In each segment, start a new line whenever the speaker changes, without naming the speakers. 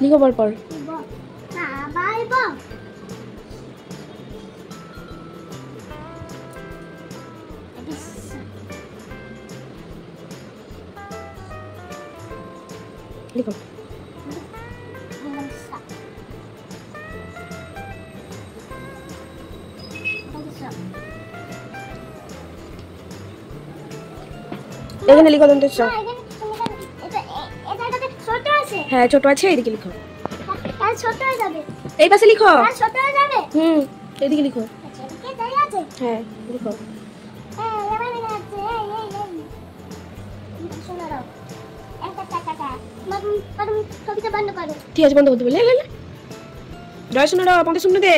লিখো পর পর। লিখো। এখানে লিখো দন্ত স। হ্যাঁ ছোট আছে, এদিকে লিখো। এই পাশে লিখো। এদিকে লিখো। হ্যাঁ লিখো। ঠিক আছে বন্ধ করতে বলে। জয় শোনো রাও, আমাকে শুনে দে।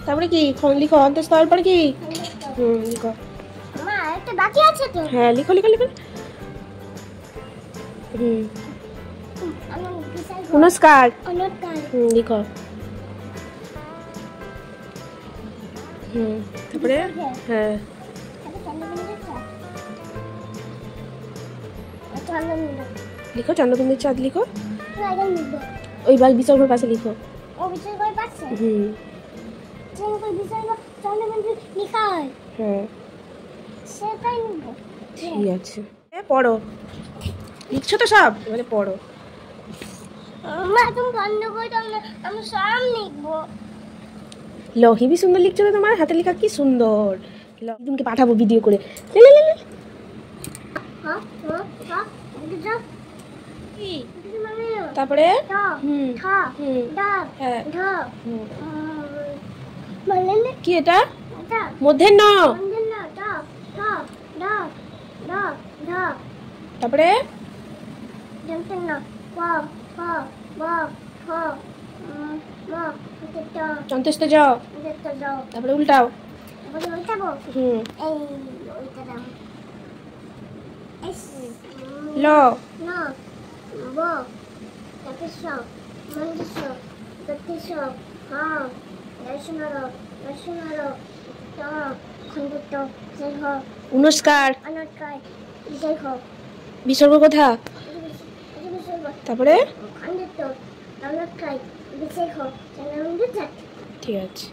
তারপরে কি লিখো অন্তঃ তারপরে কি? লিখো।
মা একটা বাকি আছে তো।
হ্যাঁ লিখো লিখো লিখো। নমস্কার। লিখো। তারপরে হ্যাঁ লিখো চন্দ্রবিন্দুর চাঁদ লিখো। ওই বিসর্গর পাশে লিখো। হ্যাঁ ঠিক আছে, পড়ো। লিখছো তো সব, এবারে পড়ো। লো হেবি সুন্দর লিখছো তো, তোমার হাতে লেখা কি সুন্দর। তোমাকে পাঠাবো ভিডিও করে। তারপরে কি এটা? মধ্যাহ্ন। তারপরে চন্তেষ্ট জ। তারপরে উল্টাও। ল নমস্কার। বিসর্গ কথা। তারপরে ঠিক আছে।